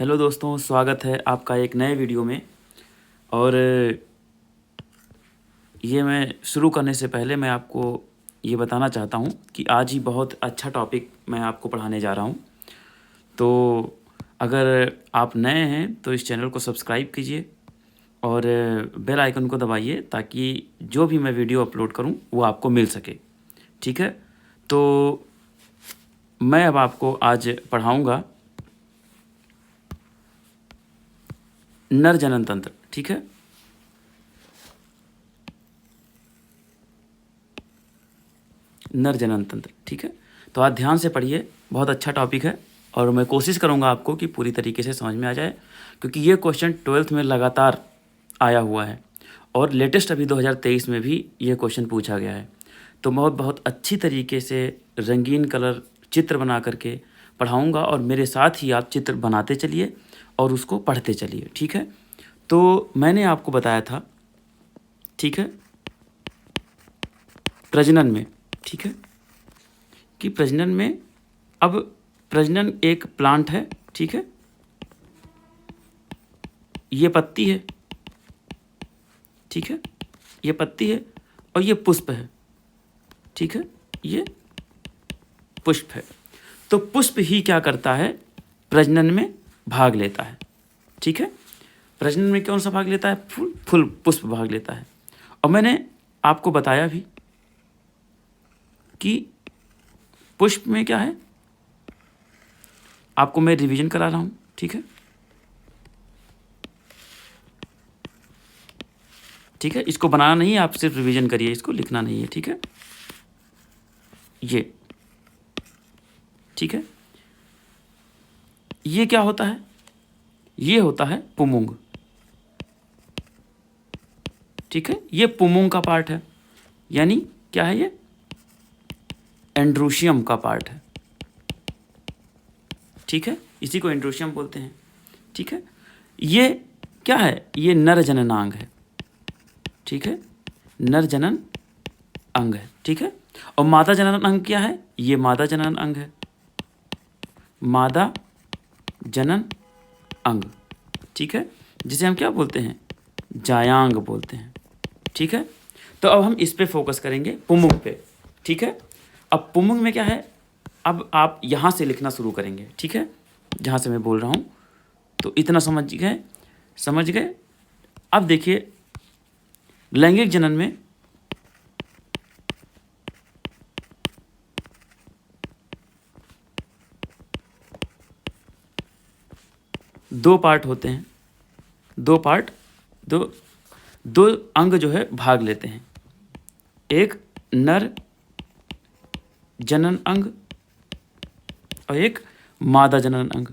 Hello दोस्तों, स्वागत है आपका एक नए वीडियो में। और ये मैं शुरू करने से पहले मैं आपको ये बताना चाहता हूँ कि आज ही बहुत अच्छा टॉपिक मैं आपको पढ़ाने जा रहा हूँ। तो अगर आप नए हैं तो इस चैनल को सब्सक्राइब कीजिए और बेल आइकन को दबाइए ताकि जो भी मैं वीडियो अपलोड करूँ वो आपको मिल सके। ठीक है, तो मैं अब आपको आज पढ़ाऊँगा नर जनन तंत्र। ठीक है, नर जनन तंत्र। ठीक है, तो आप ध्यान से पढ़िए, बहुत अच्छा टॉपिक है और मैं कोशिश करूंगा आपको कि पूरी तरीके से समझ में आ जाए, क्योंकि ये क्वेश्चन 12th में लगातार आया हुआ है और लेटेस्ट अभी 2023 में भी ये क्वेश्चन पूछा गया है। तो मैं बहुत अच्छी तरीके से रंगीन कलर चित्र बना करके पढ़ाऊँगा और मेरे साथ ही आप चित्र बनाते चलिए और उसको पढ़ते चलिए। ठीक है, तो मैंने आपको बताया था, ठीक है, प्रजनन में, ठीक है, कि प्रजनन में, अब प्रजनन एक प्लांट है। ठीक है, ये पत्ती है। ठीक है, ये पत्ती है और ये पुष्प है। ठीक है, ये पुष्प है। तो पुष्प ही क्या करता है, प्रजनन में भाग लेता है। ठीक है, प्रजनन में कौन सा भाग लेता है, फूल पुष्प भाग लेता है। और मैंने आपको बताया भी कि पुष्प में क्या है, आपको मैं रिवीजन करा रहा हूं। ठीक है, ठीक है, इसको बनाना नहीं है, आप सिर्फ रिवीजन करिए, इसको लिखना नहीं है। ठीक है, ये, ठीक है, ये क्या होता है, ये होता है पुमुंग। ठीक है, ये पुमुंग का पार्ट है, यानी क्या है, ये एंड्रोशियम का पार्ट है। ठीक है, इसी को एंड्रोशियम बोलते हैं। ठीक है, ये क्या है, ये नर जननांग है। ठीक है, नर जनन अंग है। ठीक है, और मादा जनन अंग क्या है, ये मादा जनन अंग है, मादा जनन अंग। ठीक है, जिसे हम क्या बोलते हैं, जायांग बोलते हैं। ठीक है, तो अब हम इस पे फोकस करेंगे, पुमुंग पे। ठीक है, अब पुमुंग में क्या है, अब आप यहां से लिखना शुरू करेंगे। ठीक है, जहां से मैं बोल रहा हूं, तो इतना समझ गए, समझ गए। अब देखिए, लैंगिक जनन में दो पार्ट होते हैं, दो पार्ट, दो दो अंग जो है भाग लेते हैं, एक नर जनन अंग और एक मादा जनन अंग।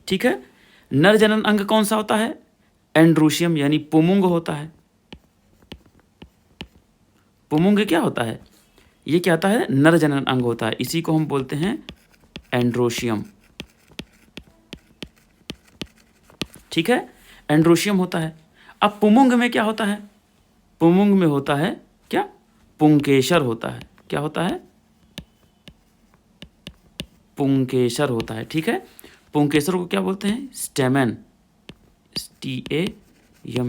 ठीक है, नर जनन अंग कौन सा होता है, एंड्रोशियम यानी पुमुंग होता है। पुमुंग क्या होता है, ये क्या होता है, नर जनन अंग होता है, इसी को हम बोलते हैं एंड्रोशियम। ठीक है, एंड्रोशियम होता है। अब पुमुंग में क्या होता है, पुमुंग में होता है क्या, पुंकेसर होता है। क्या होता है, पुंकेसर होता है। ठीक है, पुंकेसर को क्या बोलते हैं, स्टेमन, STAMEN।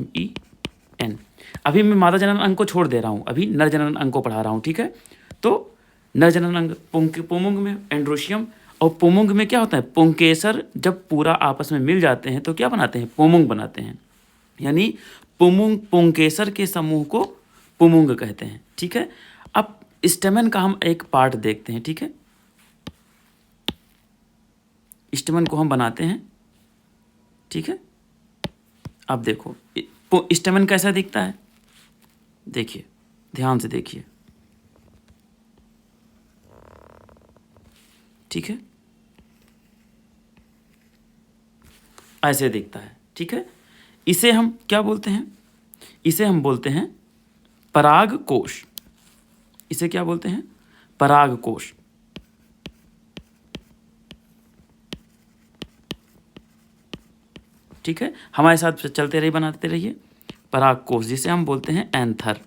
अभी मैं मादा जनन अंग को छोड़ दे रहा हूं, अभी नर जनन अंग को पढ़ा रहा हूं। ठीक है, तो नर जनन अंग पुमुंग में एंड्रोशियम, और पुमुंग में क्या होता है, पुंकेसर जब पूरा आपस में मिल जाते हैं तो क्या बनाते हैं, पुमुंग बनाते हैं, यानी पुमुंग, पुंकेसर के समूह को पुमुंग कहते हैं। ठीक है, अब स्टेमन का हम एक पार्ट देखते हैं। ठीक है, स्टेमन को हम बनाते हैं। ठीक है, अब देखो स्टेमन कैसा दिखता है, देखिए, ध्यान से देखिए। ठीक है, ऐसे दिखता है। ठीक है, इसे हम क्या बोलते हैं, इसे हम बोलते हैं पराग कोश। इसे क्या बोलते हैं, पराग कोश। ठीक है, हमारे साथ चलते रहिए, बनाते रहिए, पराग कोश, जिसे हम बोलते हैं एंथर,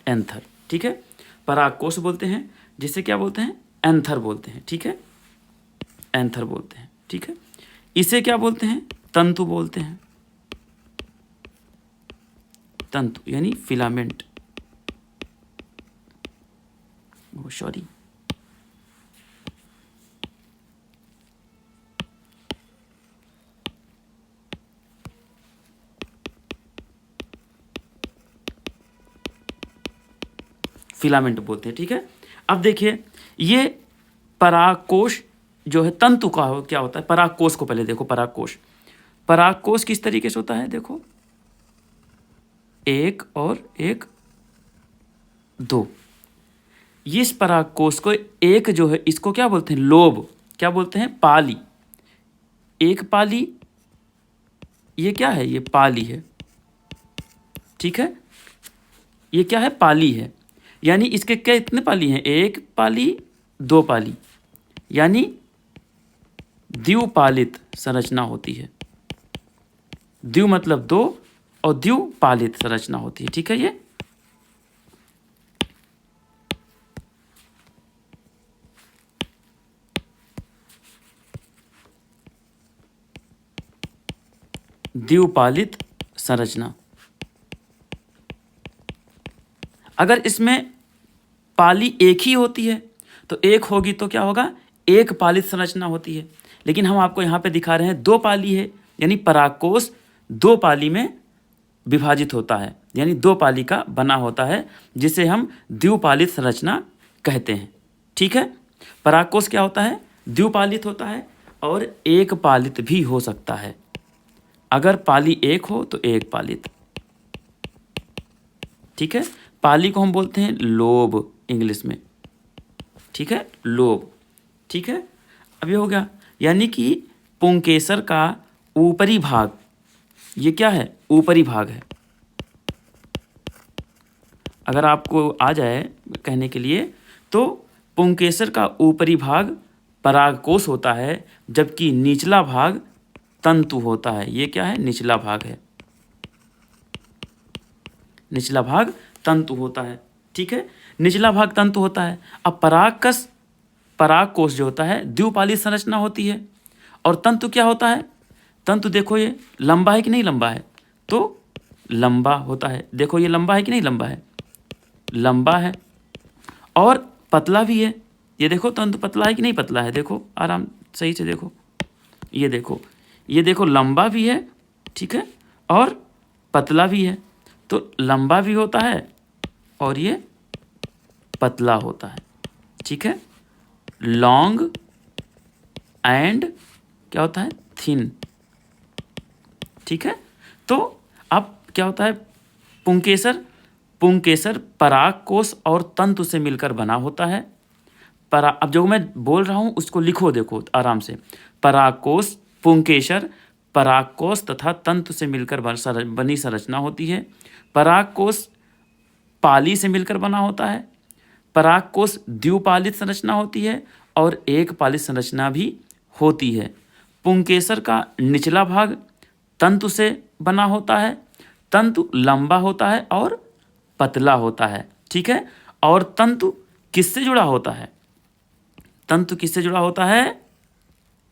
एंथर। ठीक है, परागकोश बोलते हैं, जिसे क्या बोलते हैं, एंथर बोलते हैं, ठीक है, एंथर बोलते हैं, ठीक है। इसे क्या बोलते हैं, तंतु बोलते हैं, तंतु यानी फिलामेंट, सॉरी, फिलामेंट बोलते हैं, ठीक है। अब देखिए ये परागकोश जो है तंतु का क्या होता है, परागकोश को पहले देखो, परागकोश, परागकोश किस तरीके से होता है, देखो, एक और एक, दो, इस परागकोश को एक जो है इसको क्या बोलते हैं, लोब, क्या बोलते हैं, पाली, एक पाली, ये क्या है, ये पाली है, ठीक है, ये क्या है, पाली है, यानी इसके क्या कितने पाली हैं, एक पाली, दो पाली, यानी द्विपालित संरचना होती है, द्वि मतलब दो और द्विपालित संरचना होती है, ठीक है। ये द्विपालित संरचना, अगर इसमें पाली एक ही होती है तो एक होगी तो क्या होगा, एक पालित संरचना होती है, लेकिन हम आपको यहाँ पे दिखा रहे हैं दो पाली है, यानी परागकोश दो पाली में विभाजित होता है, यानी दो पाली का बना होता है, जिसे हम द्विपालित संरचना कहते हैं, ठीक है। परागकोश क्या होता है, द्विपालित होता है और एक पालित भी हो सकता है, अगर पाली एक हो तो एक पालित, ठीक है। पाली को हम बोलते हैं लोब इंग्लिश में, ठीक है, लोब, ठीक है। अब ये हो गया, यानी कि पुंकेसर का ऊपरी भाग, ये क्या है, ऊपरी भाग है, अगर आपको आ जाए कहने के लिए तो पुंकेसर का ऊपरी भाग परागकोश होता है, जबकि निचला भाग तंतु होता है, ये क्या है, निचला भाग है, निचला भाग तंतु होता है, ठीक है, निचला भाग तंतु होता है। अब परागकोश जो होता है द्विपालित संरचना होती है, और तंतु क्या होता है, तंतु देखो ये लंबा है कि नहीं लंबा है, तो लंबा होता है, देखो ये लंबा है कि नहीं लंबा है, लंबा है, और पतला भी है, ये देखो तंतु पतला है कि नहीं पतला है, देखो आराम सही से देखो, ये देखो लंबा भी है, ठीक है, और पतला भी है, तो लंबा भी होता है और ये पतला होता है, ठीक है, लॉन्ग एंड क्या होता है, थिन, ठीक है। तो अब क्या होता है, पुंकेसर परागकोश और तंतु से मिलकर बना होता है। अब जो मैं बोल रहा हूँ उसको लिखो, देखो आराम से, परागकोश, पुंकेसर, परागकोश तथा तंतु से मिलकर बनी संरचना होती है। परागकोश पाली से मिलकर बना होता है, परागकोश द्विपालित संरचना होती है और एक पालित संरचना भी होती है। पुंकेसर का निचला भाग तंतु से बना होता है, तंतु लंबा होता है और पतला होता है, ठीक है। और तंतु किससे जुड़ा होता है, तंतु किससे जुड़ा होता है,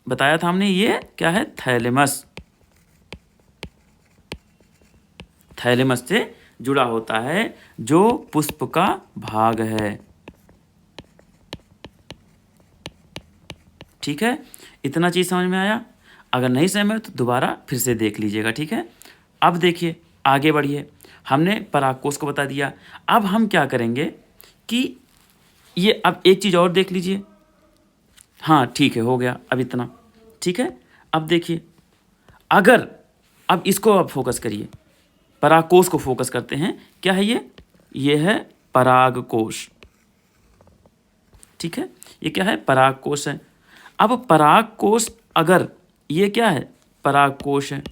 बताया था हमने, ये क्या है, थैलेमस, थैलेमस से जुड़ा होता है, जो पुष्प का भाग है, ठीक है। इतना चीज समझ में आया, अगर नहीं समझ में तो दोबारा फिर से देख लीजिएगा, ठीक है। अब देखिए आगे बढ़िए, हमने परागकोश को बता दिया, अब हम क्या करेंगे कि ये, अब एक चीज़ और देख लीजिए, हाँ ठीक है, हो गया अब इतना, ठीक है। अब देखिए, अगर अब इसको अब फोकस करिए, परागकोश को फोकस करते हैं, क्या है ये है परागकोश, ठीक है, ये क्या है, परागकोश है। अब परागकोश, अगर ये क्या है, परागकोश है,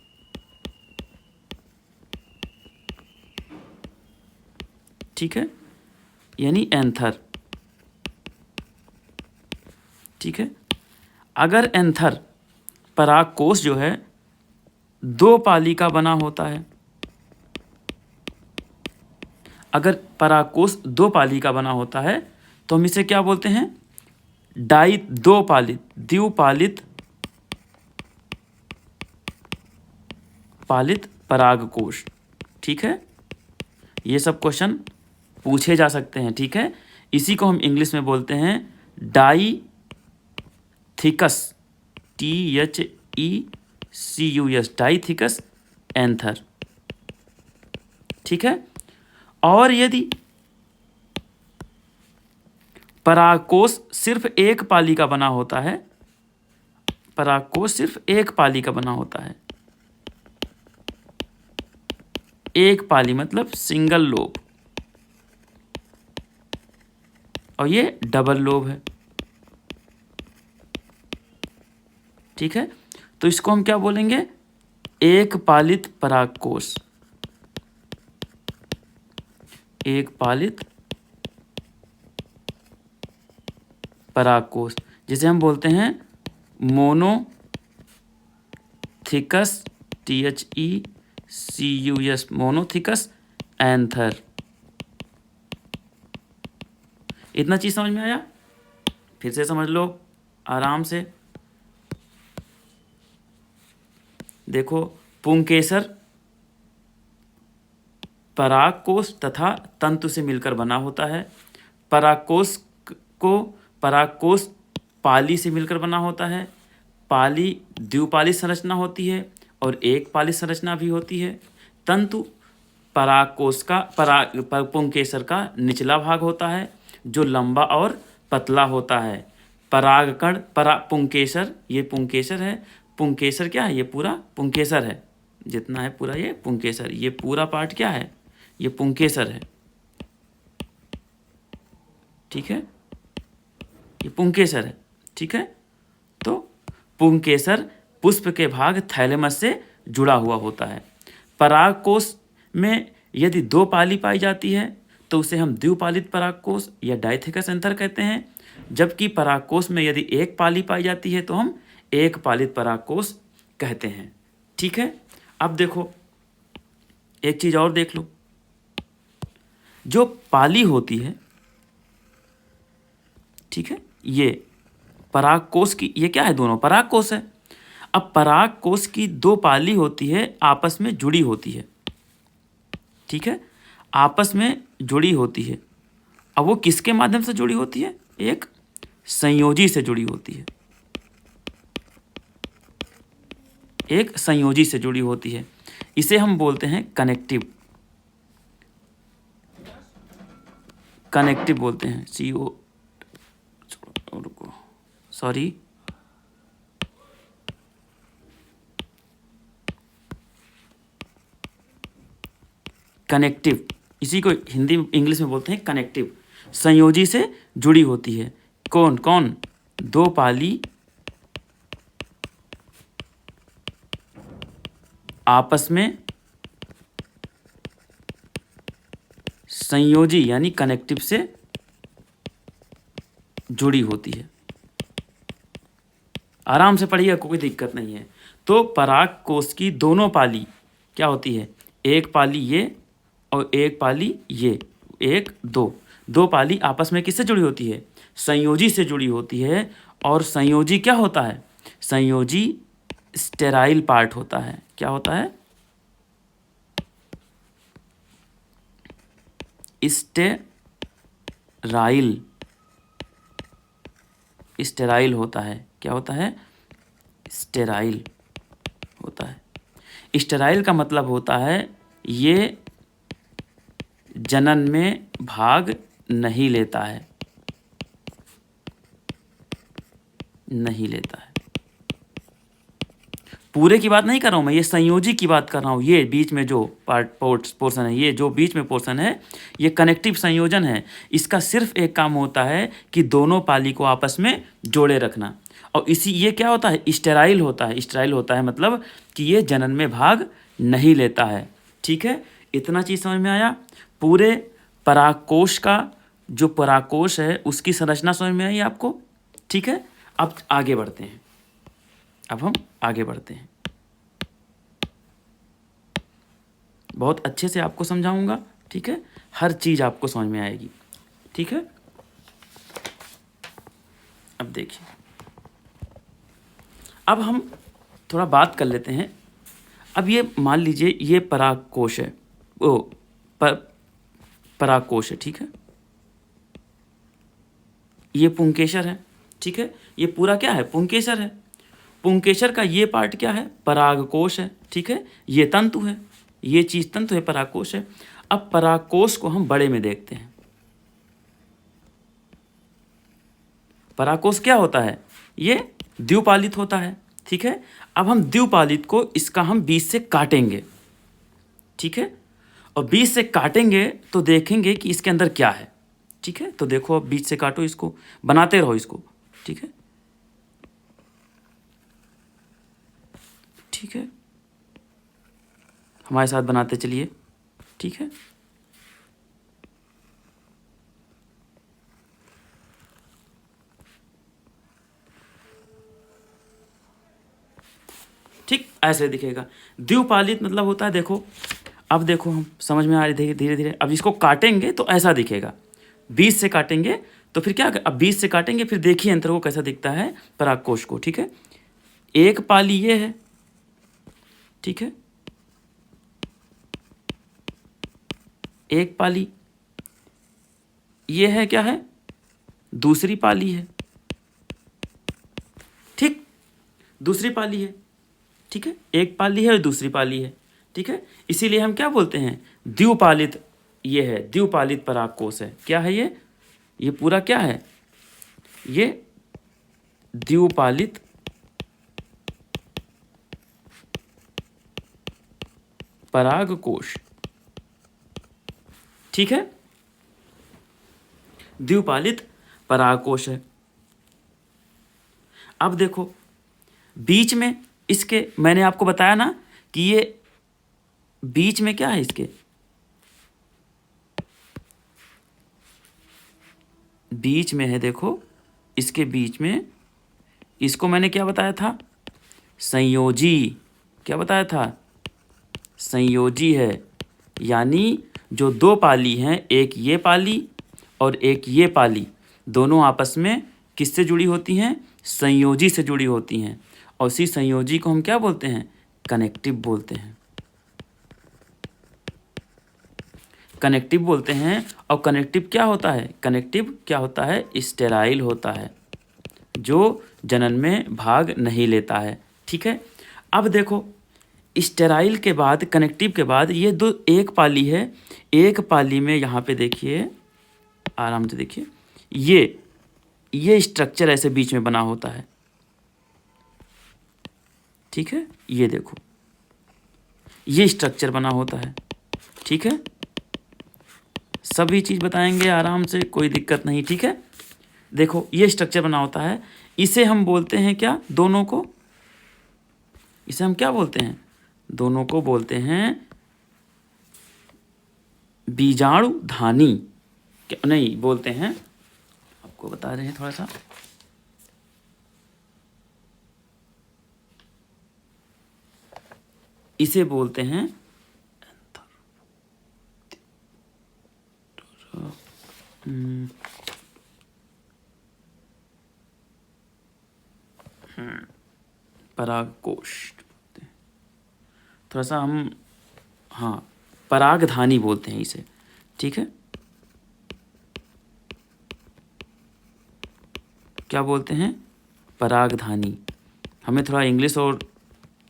ठीक है, यानी एंथर, ठीक है। अगर एंथर परागकोश जो है दो पाली का बना होता है, अगर परागकोश 2 पाली का बना होता है तो हम इसे क्या बोलते हैं? दो पालित, द्विपालित परागकोश। ठीक है, ये सब क्वेश्चन पूछे जा सकते हैं। ठीक है, इसी को हम इंग्लिश में बोलते हैं डाईथिकस, THECUS, डाईथिकस एंथर। ठीक है, और यदि परागकोश सिर्फ एक पाली का बना होता है, परागकोश सिर्फ एक पाली का बना होता है, एक पाली मतलब सिंगल लोब, और ये डबल लोब है। ठीक है, तो इसको हम क्या बोलेंगे? एक पालित परागकोश, एक पालित परागकोश, जिसे हम बोलते हैं मोनोथिकस, THECUS, मोनोथिकस एंथर। इतना चीज समझ में आया? फिर से समझ लो आराम से। देखो, पुंकेसर परागकोश तथा तंतु से मिलकर बना होता है। परागकोश पाली से मिलकर बना होता है। पाली द्विपाली संरचना होती है और एक पाली संरचना भी होती है। तंतु परागकोश का पुंकेसर का निचला भाग होता है जो लंबा और पतला होता है। परागकण पुंकेसर, ये पुंकेसर है। पुंकेसर क्या है? ये पूरा पुंकेसर है, जितना है पूरा ये पुंकेसर। ये पूरा पार्ट क्या है? ये पुंकेसर है। ठीक है, ये पुंकेसर है। ठीक है, तो पुंकेसर पुष्प के भाग थैलेमस से जुड़ा हुआ होता है। परागकोश में यदि 2 पाली पाई जाती है तो उसे हम द्विपालित परागकोश या डाइथिकस एंथर कहते हैं, जबकि परागकोश में यदि 1 पाली पाई जाती है तो हम एक पालित परागकोश कहते हैं। ठीक है, अब देखो एक चीज और देख लो। जो पाली होती है, ठीक है, ये परागकोश की, ये क्या है? दोनों परागकोश है। अब परागकोश की 2 पाली होती है, आपस में जुड़ी होती है। ठीक है, आपस में जुड़ी होती है। अब वो किसके माध्यम से जुड़ी होती है? एक संयोजी से जुड़ी होती है, एक संयोजी से जुड़ी होती है। इसे हम बोलते हैं कनेक्टिव, कनेक्टिव बोलते हैं। सॉरी, कनेक्टिव, इसी को हिंदी इंग्लिश में बोलते हैं कनेक्टिव। संयोजी से जुड़ी होती है। कौन कौन? 2 पाली आपस में संयोजी यानी कनेक्टिव से जुड़ी होती है। आराम से पढ़िए, कोई दिक्कत नहीं है। तो परागकोश की दोनों पाली क्या होती है? एक पाली ये और एक पाली ये, 1 2, 2 पाली आपस में किससे जुड़ी होती है? संयोजी से जुड़ी होती है। और संयोजी क्या होता है? संयोजी स्टेराइल पार्ट होता है। क्या होता है? स्टेराइल, स्टेराइल होता है। क्या होता है? स्टेराइल होता है। स्टेराइल का मतलब होता है ये जनन में भाग नहीं लेता है, नहीं लेता है। पूरे की बात नहीं कर रहा हूँ मैं, ये संयोजी की बात कर रहा हूँ। ये बीच में जो पोर्शन है, ये जो बीच में पोर्शन है, ये कनेक्टिव संयोजन है। इसका सिर्फ एक काम होता है कि दोनों पाली को आपस में जोड़े रखना। और इसी ये क्या होता है? स्टेराइल होता है। स्टेराइल होता है मतलब कि ये जनन में भाग नहीं लेता है। ठीक है, इतना चीज़ समझ में आया? पूरे परागकोश का जो परागकोश है उसकी संरचना समझ में आई आपको? ठीक है, अब आगे बढ़ते हैं। अब हम आगे बढ़ते हैं। बहुत अच्छे से आपको समझाऊंगा, ठीक है, हर चीज़ आपको समझ में आएगी। ठीक है, अब देखिए, अब हम थोड़ा बात कर लेते हैं। अब ये मान लीजिए ये परागकोश है, ओ परागकोश है, ठीक है, ये पुंकेसर है, ठीक है, ये पूरा क्या है, पुंकेसर है। पुंकेसर का ये पार्ट क्या है, परागकोश है, ठीक है, ये तंतु है, ये चीज तंतु है, परागकोश है। अब परागकोश को हम बड़े में देखते हैं। परागकोश क्या होता है, ये द्विपालित होता है, ठीक है। अब हम द्विपालित को इसका हम बीच से काटेंगे, ठीक है, और बीच से काटेंगे तो देखेंगे कि इसके अंदर क्या है, ठीक है। तो देखो, अब बीच से काटो इसको, बनाते रहो इसको, ठीक है, ठीक है, हमारे साथ बनाते चलिए, ठीक है। ठीक ऐसे दिखेगा। द्विपालित मतलब होता है, देखो, अब देखो, हम समझ में आ रही है धीरे धीरे। अब इसको काटेंगे तो ऐसा दिखेगा, बीच से काटेंगे तो फिर क्या, अब बीच से काटेंगे फिर देखिए अंतर को कैसा दिखता है परागकोश को, ठीक है। एक पाली ये है, ठीक है, एक पाली ये है, क्या है, दूसरी पाली है, ठीक, दूसरी पाली है, ठीक है, एक पाली है और दूसरी पाली है, ठीक है। इसीलिए हम क्या बोलते हैं, द्विपालित, ये है द्विपालित परागकोश है। क्या है ये पूरा क्या है, ये द्विपालित परागकोश, ठीक है, द्विपालित परागकोश है। अब देखो, बीच में इसके मैंने आपको बताया ना कि ये बीच में क्या है, इसके बीच में है, देखो, इसके बीच में, इसको मैंने क्या बताया था, संयोजी, क्या बताया था, संयोजी है। यानी जो दो पाली हैं, एक ये पाली और एक ये पाली, दोनों आपस में किससे जुड़ी होती हैं, संयोजी से जुड़ी होती हैं। और उसी संयोजी को हम क्या बोलते हैं, कनेक्टिव बोलते हैं, कनेक्टिव बोलते हैं। और कनेक्टिव क्या होता है, कनेक्टिव क्या होता है, स्टेराइल होता है, जो जनन में भाग नहीं लेता है, ठीक है। अब देखो, स्टेराइल के बाद, कनेक्टिव के बाद ये दो, एक पाली है, एक पाली में यहाँ पे देखिए, आराम से देखिए, ये स्ट्रक्चर ऐसे बीच में बना होता है, ठीक है, ये देखो, ये स्ट्रक्चर बना होता है, ठीक है। सभी चीज़ बताएंगे आराम से, कोई दिक्कत नहीं, ठीक है। देखो, ये स्ट्रक्चर बना होता है, इसे हम बोलते हैं क्या, दोनों को, इसे हम क्या बोलते हैं, दोनों को बोलते हैं बीजाणुधानी, क्या नहीं बोलते हैं, आपको बता रहे हैं थोड़ा सा, इसे बोलते हैं परागकोश, थोड़ा सा हम, हाँ, परागधानी बोलते हैं इसे, ठीक है। क्या बोलते हैं, परागधानी। हमें थोड़ा इंग्लिश और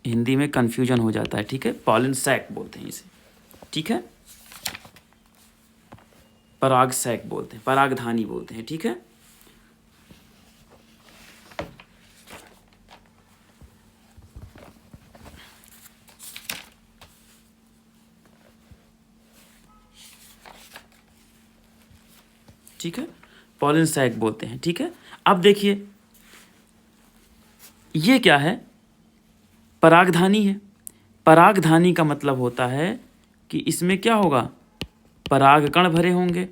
हिंदी में कन्फ्यूजन हो जाता है, ठीक है। पॉलन सैक बोलते हैं इसे, ठीक है, पराग सैक बोलते हैं, परागधानी बोलते हैं, ठीक है। ठीक है, पॉलन सैक बोलते हैं, ठीक है। अब देखिए, ये क्या है, परागधानी है। परागधानी का मतलब होता है कि इसमें क्या होगा, पराग कण भरे होंगे,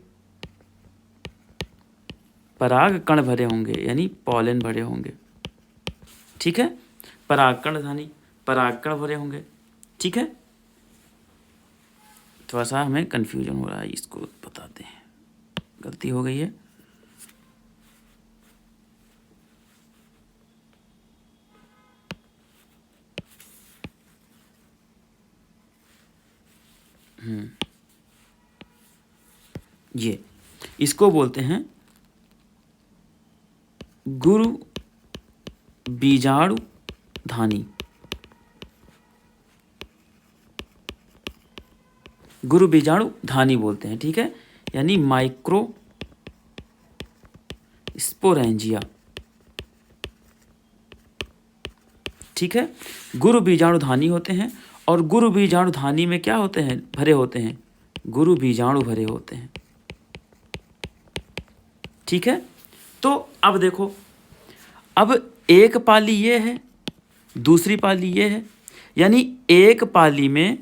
पराग कण भरे होंगे, यानी पॉलन भरे होंगे, ठीक है। पराग कण धानी, पराग कण भरे होंगे, ठीक है। थोड़ा सा हमें कन्फ्यूजन हो रहा है, इसको बताते हैं, गलती हो गई है। ये इसको बोलते हैं गुरु बीजाणु धानी। गुरु बीजाणु धानी बोलते हैं, ठीक है, यानी माइक्रो स्पोरेंजिया, ठीक है। गुरु बीजाणु धानी होते हैं, और गुरु बीजाणु धानी में क्या होते हैं, भरे होते हैं, गुरु बीजाणु भरे होते हैं, ठीक है। तो अब देखो, अब एक पाली ये है, दूसरी पाली ये है, यानी एक पाली में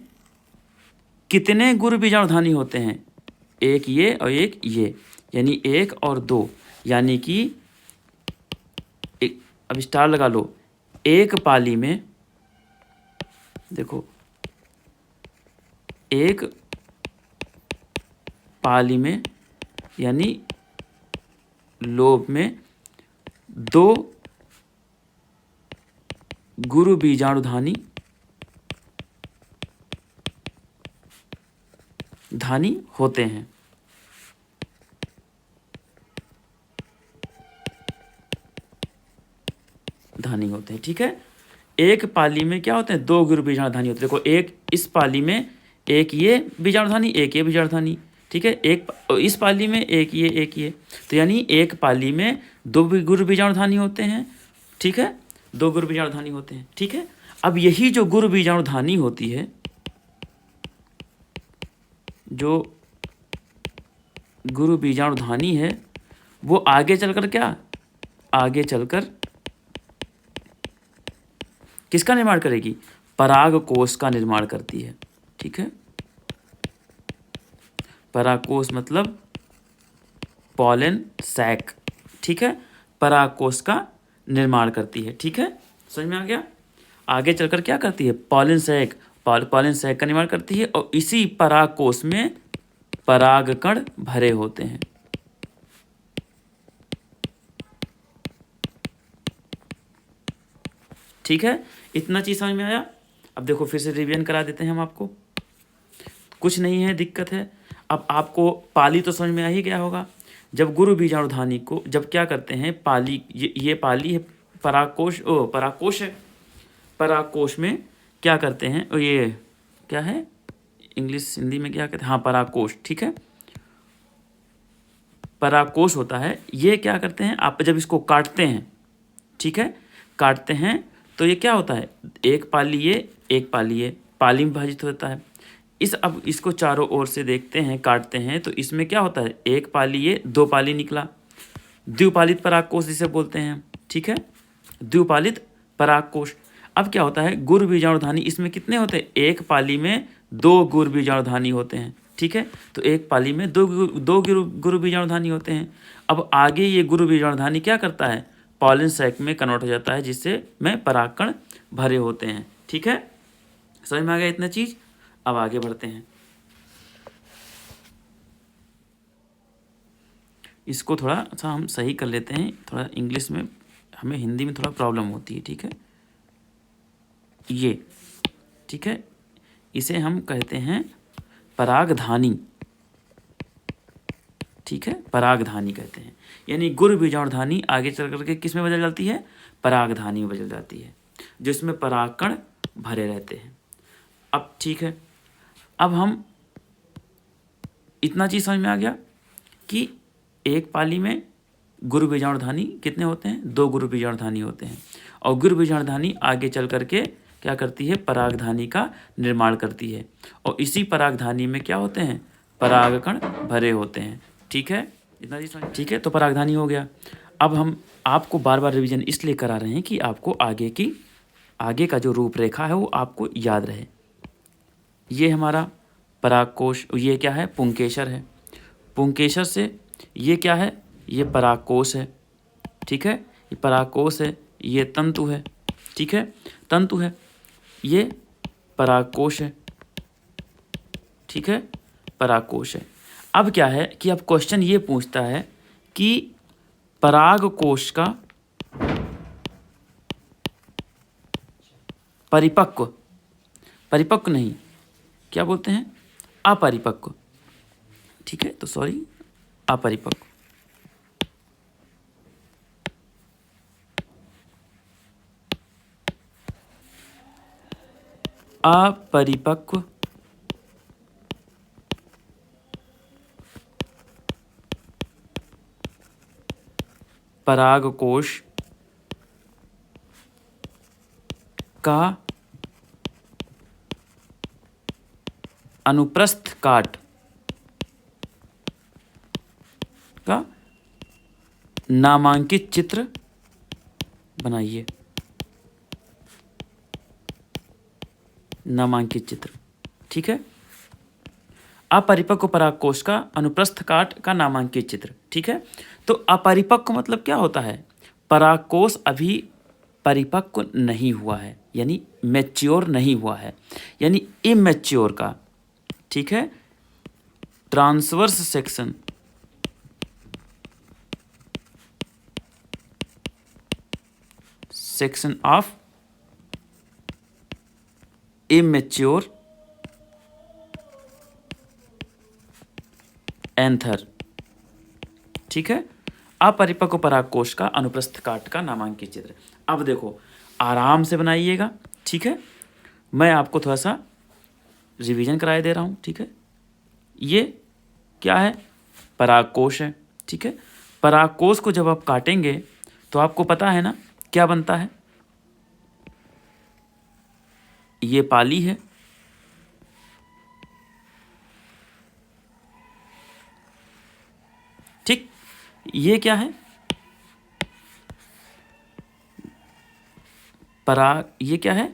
कितने गुरु बीजाणु धानी होते हैं, एक ये और एक ये, यानी 1 और 2, यानी कि अब स्टार लगा लो, एक पाली में देखो, एक पाली में यानी लोभ में 2 गुरु बीजाणु धानी होते हैं। धानी होते हैं, ठीक है। एक पाली में क्या होते हैं, 2 गुरु बीजाणु धानी होते हैं। देखो, एक इस पाली में एक ये बीजाणु धानी, एक ये बीजाणु धानी, ठीक है। एक इस पाली में एक ये, तो यानी एक पाली में 2 गुरु बीजाणु धानी होते हैं, ठीक है, 2 गुरु बीजाणु धानी होते हैं, ठीक है। अब यही जो गुरु बीजाणु धानी होती है, जो गुरु बीजाणु धानी है, वो आगे चलकर क्या, आगे चलकर किसका निर्माण करेगी, पराग कोश का निर्माण करती है, ठीक है। परागकोश मतलब पॉलन सैक, ठीक है, परागकोश का निर्माण करती है, ठीक है, समझ में आ गया। आगे चलकर क्या करती है, पॉलन सैक, पॉलन सैक का निर्माण करती है, और इसी परागकोश में परागकण भरे होते हैं, ठीक है। इतना चीज समझ में आया। अब देखो, फिर से रिवीजन करा देते हैं हम आपको, कुछ नहीं है, दिक्कत है। अब आपको पाली तो समझ में आ ही गया होगा। जब गुरु बीजाणु धानी को जब क्या करते हैं, पाली, ये पाली है, परागकोश, परागकोश है, परागकोश में क्या करते हैं, और ये क्या है, इंग्लिश हिंदी में क्या कहते हैं, हाँ, परागकोश, ठीक है, परागकोश होता है। ये क्या करते हैं, आप जब इसको काटते हैं, ठीक है, काटते हैं, तो ये क्या होता है, एक पाली ये, एक पाली ये, पाली में विभाजित होता है। अब इसको चारों ओर से देखते हैं, काटते हैं, तो इसमें क्या होता है, एक पाली ये, 2 पाली निकला, द्विपालित परागकोश जिसे बोलते हैं, ठीक है, द्विपालित परागकोश। अब क्या होता है, गुरु बीजाणु धानी, इसमें कितने होते हैं, एक पाली में 2 गुरु बीजाणु धानी होते हैं, ठीक है। तो एक पाली में 2 गुरु बीजाणु धानी होते हैं। अब आगे ये गुरु बीजाणु धानी क्या करता है, पॉलन सैक में कन्वर्ट हो जाता है, जिससे में परागकण भरे होते हैं, ठीक है। समझ में आ गया इतना चीज। अब आगे बढ़ते हैं, इसको थोड़ा सा हम सही कर लेते हैं, थोड़ा इंग्लिश में, हमें हिंदी में थोड़ा प्रॉब्लम होती है, ठीक है। ये, ठीक है, इसे हम कहते हैं परागधानी, ठीक है, परागधानी कहते हैं। यानी गुरु बीजाणु धानी आगे चल करके किस में बदल जाती है, परागधानी में बदल जाती है, जिसमें परागकण भरे रहते हैं। अब ठीक है, अब हम इतना चीज समझ में आ गया कि एक पाली में गुरु बीजाणु धानी कितने होते हैं, 2 गुरु बीजाणु धानी होते हैं, और गुरु बीजाणु धानी आगे चल करके क्या करती है, परागधानी का निर्माण करती है, और इसी परागधानी में क्या होते हैं, परागकण भरे होते हैं, ठीक है, इतना चीज समझ, ठीक है। तो परागधानी हो गया। अब हम आपको बार बार रिवीजन इसलिए करा रहे हैं कि आपको आगे का जो रूपरेखा है वो आपको याद रहे। ये हमारा परागकोश, ये क्या है, पुंकेसर है, पुंकेसर से ये क्या है, ये परागकोश है, ठीक है, ये परागकोश है, ये तंतु है, ठीक है, तंतु है, ये परागकोश है, ठीक है, परागकोश है। अब क्या है कि अब क्वेश्चन ये पूछता है कि परागकोश का परिपक्व, परिपक्व नहीं, क्या बोलते हैं, अपरिपक्व, ठीक है, तो सॉरी, अपरिपक्व, अपरिपक्व परागकोश का अनुप्रस्थ काट का नामांकित चित्र बनाइए। नामांकित चित्र, ठीक है, अपरिपक्व परागकोश का अनुप्रस्थ काट का नामांकित चित्र, ठीक है। तो अपरिपक्व मतलब क्या होता है, परागकोश अभी परिपक्व नहीं हुआ है, यानी मैच्योर नहीं हुआ है, यानी इमैच्योर का, ठीक है। Transverse section section of immature anther, ठीक है, अपरिपक्व परागकोश का अनुप्रस्थ काट का नामांकित चित्र। अब देखो आराम से बनाइएगा, ठीक है, मैं आपको थोड़ा सा रिवीजन कराए दे रहा हूँ, ठीक है। ये क्या है, परागकोश है, ठीक है। परागकोश को जब आप काटेंगे तो आपको पता है ना क्या बनता है, ये पाली है, ठीक, ये क्या है, ये क्या है,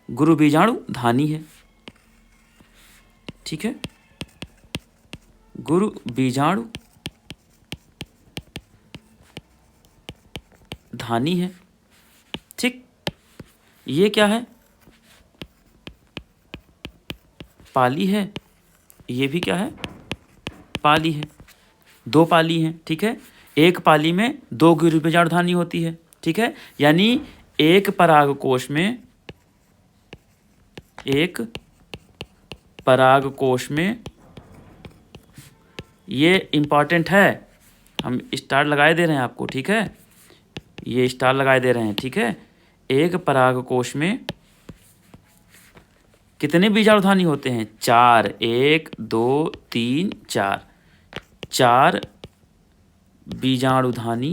गुरु बीजाणु धानी है, ठीक है, गुरु बीजाणु धानी है, ठीक। ये क्या है, पाली है, ये भी क्या है, पाली है, दो पाली हैं, ठीक है। एक पाली में दो गुरु बीजाणु धानी होती है, ठीक है, यानी एक परागकोश में, एक परागकोश में, ये इंपॉर्टेंट है, हम स्टार लगाए दे रहे हैं आपको, ठीक है, ये स्टार लगाए दे रहे हैं, ठीक है। एक परागकोश में कितने बीजाणुधानी होते हैं, चार, 1 2 3 4, चार बीजाणुधानी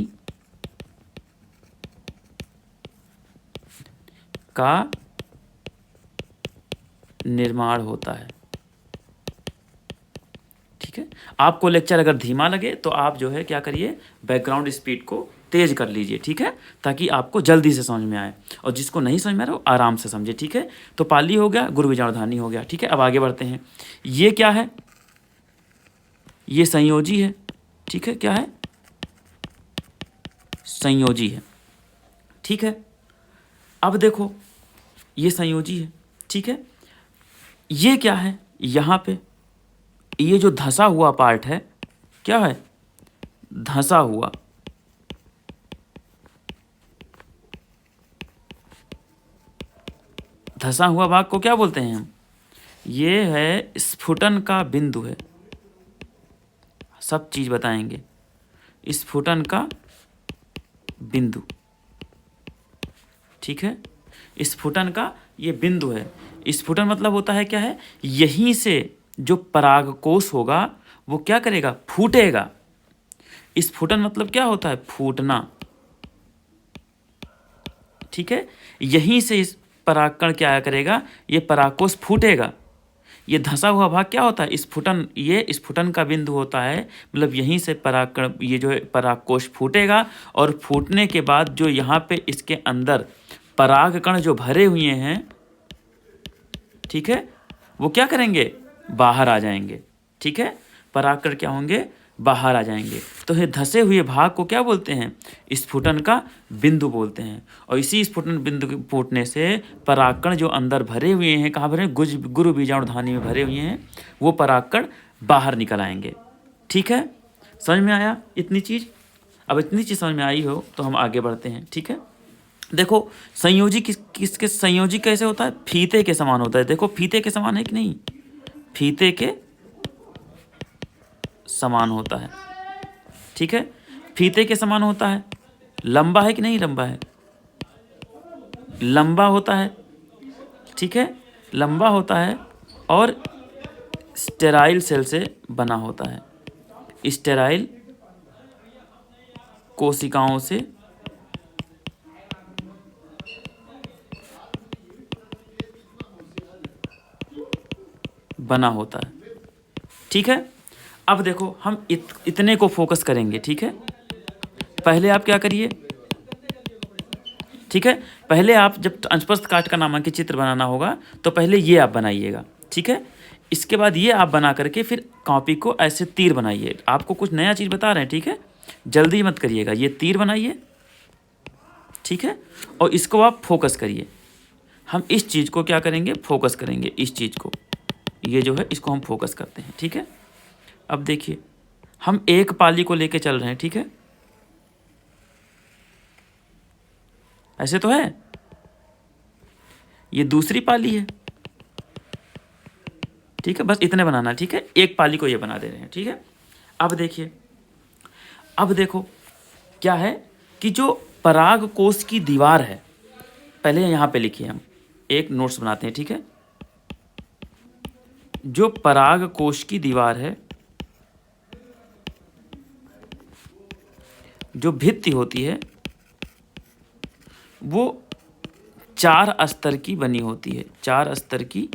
का निर्माण होता है, ठीक है। आपको लेक्चर अगर धीमा लगे तो आप जो है क्या करिए, बैकग्राउंड स्पीड को तेज कर लीजिए, ठीक है, ताकि आपको जल्दी से समझ में आए, और जिसको नहीं समझ में आ रहा हो आराम से समझे, ठीक है। तो पाली हो गया, गुरु बीजाणुधानी हो गया, ठीक है। अब आगे बढ़ते हैं, ये क्या है, ये संयोजी है, ठीक है, क्या है, संयोजी है, ठीक है। अब देखो ये संयोजी है, ठीक है। ये क्या है, यहाँ पे ये जो धंसा हुआ पार्ट है, क्या है, धंसा हुआ, धंसा हुआ भाग को क्या बोलते हैं हम, ये है स्फुटन का बिंदु है, सब चीज बताएंगे, स्फुटन का बिंदु, ठीक है। स्फुटन का ये बिंदु है, स्फुटन मतलब होता है क्या है, यहीं से जो परागकोश होगा वो क्या करेगा, फूटेगा। स्फुटन मतलब क्या होता है, फूटना, ठीक है। यहीं से इस परागकण क्या करेगा, ये परागकोश फूटेगा। ये धंसा हुआ भाग क्या होता है, स्फुटन, ये स्फुटन का बिंदु होता है, मतलब यहीं से परागकण, ये जो है परागकोश फूटेगा, और फूटने के बाद जो यहाँ पे इसके अंदर परागकण जो भरे हुए हैं, ठीक है, वो क्या करेंगे, बाहर आ जाएंगे, ठीक है। परागकण क्या होंगे, बाहर आ जाएंगे। तो ये धसे हुए भाग को क्या बोलते हैं? स्फुटन का बिंदु बोलते हैं। और इसी स्फुटन बिंदु के फूटने से परागकण जो अंदर भरे हुए हैं, कहाँ भरे? गुरु बीजाणुधानी में भरे हुए हैं, वो परागकण बाहर निकल आएंगे। ठीक है, समझ में आया इतनी चीज़? अब इतनी चीज़ समझ में आई हो तो हम आगे बढ़ते हैं। ठीक है, देखो संयोजी किसके संयोजी कैसे होता है? फीते के समान होता है। देखो फीते के समान है कि नहीं? फीते के समान होता है। ठीक है, फीते के समान होता है। लंबा है कि नहीं? लंबा है, लंबा होता है। ठीक है, लंबा होता है और स्टेराइल सेल से बना होता है। स्टेराइल कोशिकाओं से बना होता है। ठीक है, अब देखो हम इतने को फोकस करेंगे। ठीक है, पहले आप क्या करिए? ठीक है, पहले आप जब अंशप्रस्थ काट का नामांकित चित्र बनाना होगा तो पहले ये आप बनाइएगा। ठीक है, इसके बाद ये आप बना करके फिर कॉपी को ऐसे तीर बनाइए। आपको कुछ नया चीज़ बता रहे हैं। ठीक है, जल्दी मत करिएगा, ये तीर बनाइए। ठीक है, और इसको आप फोकस करिए। हम इस चीज़ को क्या करेंगे? फोकस करेंगे इस चीज़ को। ये जो है इसको हम फोकस करते हैं। ठीक है, अब देखिए हम एक पाली को लेके चल रहे हैं। ठीक है, ऐसे तो है, ये दूसरी पाली है। ठीक है, बस इतने बनाना। ठीक है, एक पाली को ये बना दे रहे हैं। ठीक है, अब देखिए, अब देखो क्या है कि जो पराग कोश की दीवार है, पहले यहाँ पे लिखिए, हम एक नोट्स बनाते हैं। ठीक है, जो पराग कोश की दीवार है, जो भित्ति होती है, वो 4 स्तर की बनी होती है। 4 स्तर की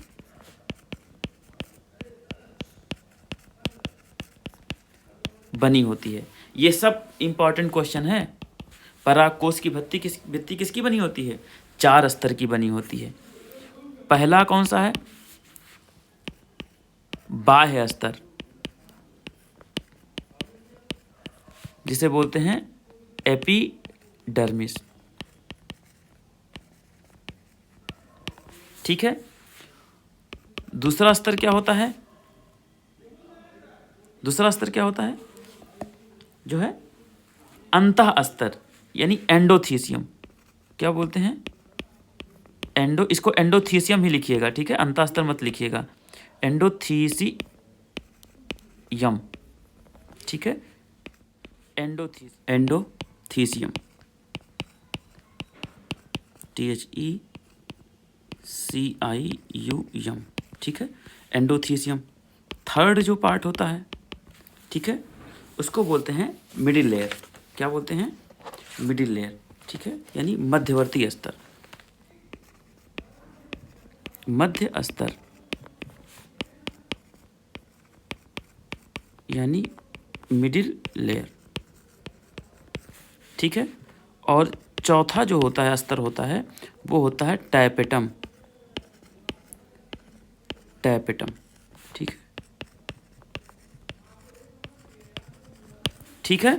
बनी होती है। ये सब इंपॉर्टेंट क्वेश्चन है। परागकोश की भित्ति किसकी बनी होती है? 4 स्तर की बनी होती है। पहला कौन सा है? बाह्य स्तर, जिसे बोलते हैं एपिडर्मिस। ठीक है, दूसरा स्तर क्या होता है? दूसरा स्तर क्या होता है? जो है अंतः स्तर, यानी एंडोथीसियम। क्या बोलते हैं? इसको एंडोथीसियम ही लिखिएगा। ठीक है, अंतः स्तर मत लिखिएगा, एंडोथीसियम। ठीक है, एंडोथीसियम, THECIUM। ठीक है, एंडोथीसियम। थर्ड जो पार्ट होता है, ठीक है, उसको बोलते हैं मिडिल लेयर। क्या बोलते हैं? Middle layer. ठीक है, यानी मध्यवर्ती स्तर, मध्य स्तर, यानी मिडिल लेयर। ठीक है, और चौथा जो होता है स्तर होता है वो होता है टैपेटम। टैपेटम। ठीक है, ठीक है,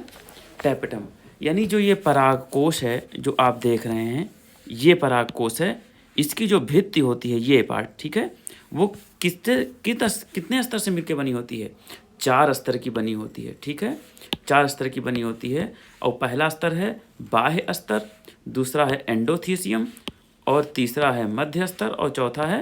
टैपेटम। यानी जो ये परागकोश है जो आप देख रहे हैं, ये परागकोश है, इसकी जो भित्ति होती है, ये पार्ट, ठीक है, वो कितने स्तर से मिलकर बनी होती है? 4 स्तर की बनी होती है। ठीक है, 4 स्तर की बनी होती है। और पहला स्तर है बाह्य स्तर, दूसरा है एंडोथीसियम, और तीसरा है मध्य स्तर, और चौथा है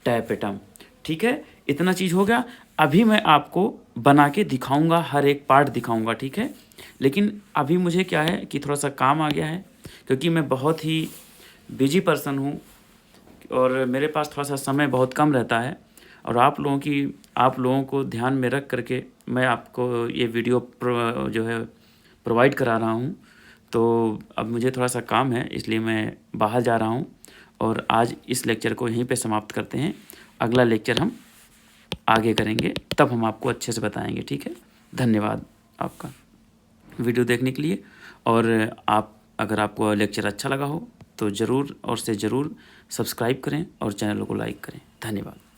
टैपेटम। ठीक है, इतना चीज़ हो गया। अभी मैं आपको बना के दिखाऊंगा, हर एक पार्ट दिखाऊंगा। ठीक है, लेकिन अभी मुझे क्या है कि थोड़ा सा काम आ गया है, क्योंकि मैं बहुत ही बिजी पर्सन हूँ और मेरे पास थोड़ा सा समय बहुत कम रहता है, और आप लोगों को ध्यान में रख करके मैं आपको ये वीडियो जो है प्रोवाइड करा रहा हूँ। तो अब मुझे थोड़ा सा काम है, इसलिए मैं बाहर जा रहा हूँ, और आज इस लेक्चर को यहीं पे समाप्त करते हैं। अगला लेक्चर हम आगे करेंगे, तब हम आपको अच्छे से बताएंगे। ठीक है, धन्यवाद आपका वीडियो देखने के लिए। और अगर आपको लेक्चर अच्छा लगा हो तो ज़रूर और से ज़रूर सब्सक्राइब करें और चैनल को लाइक करें। धन्यवाद।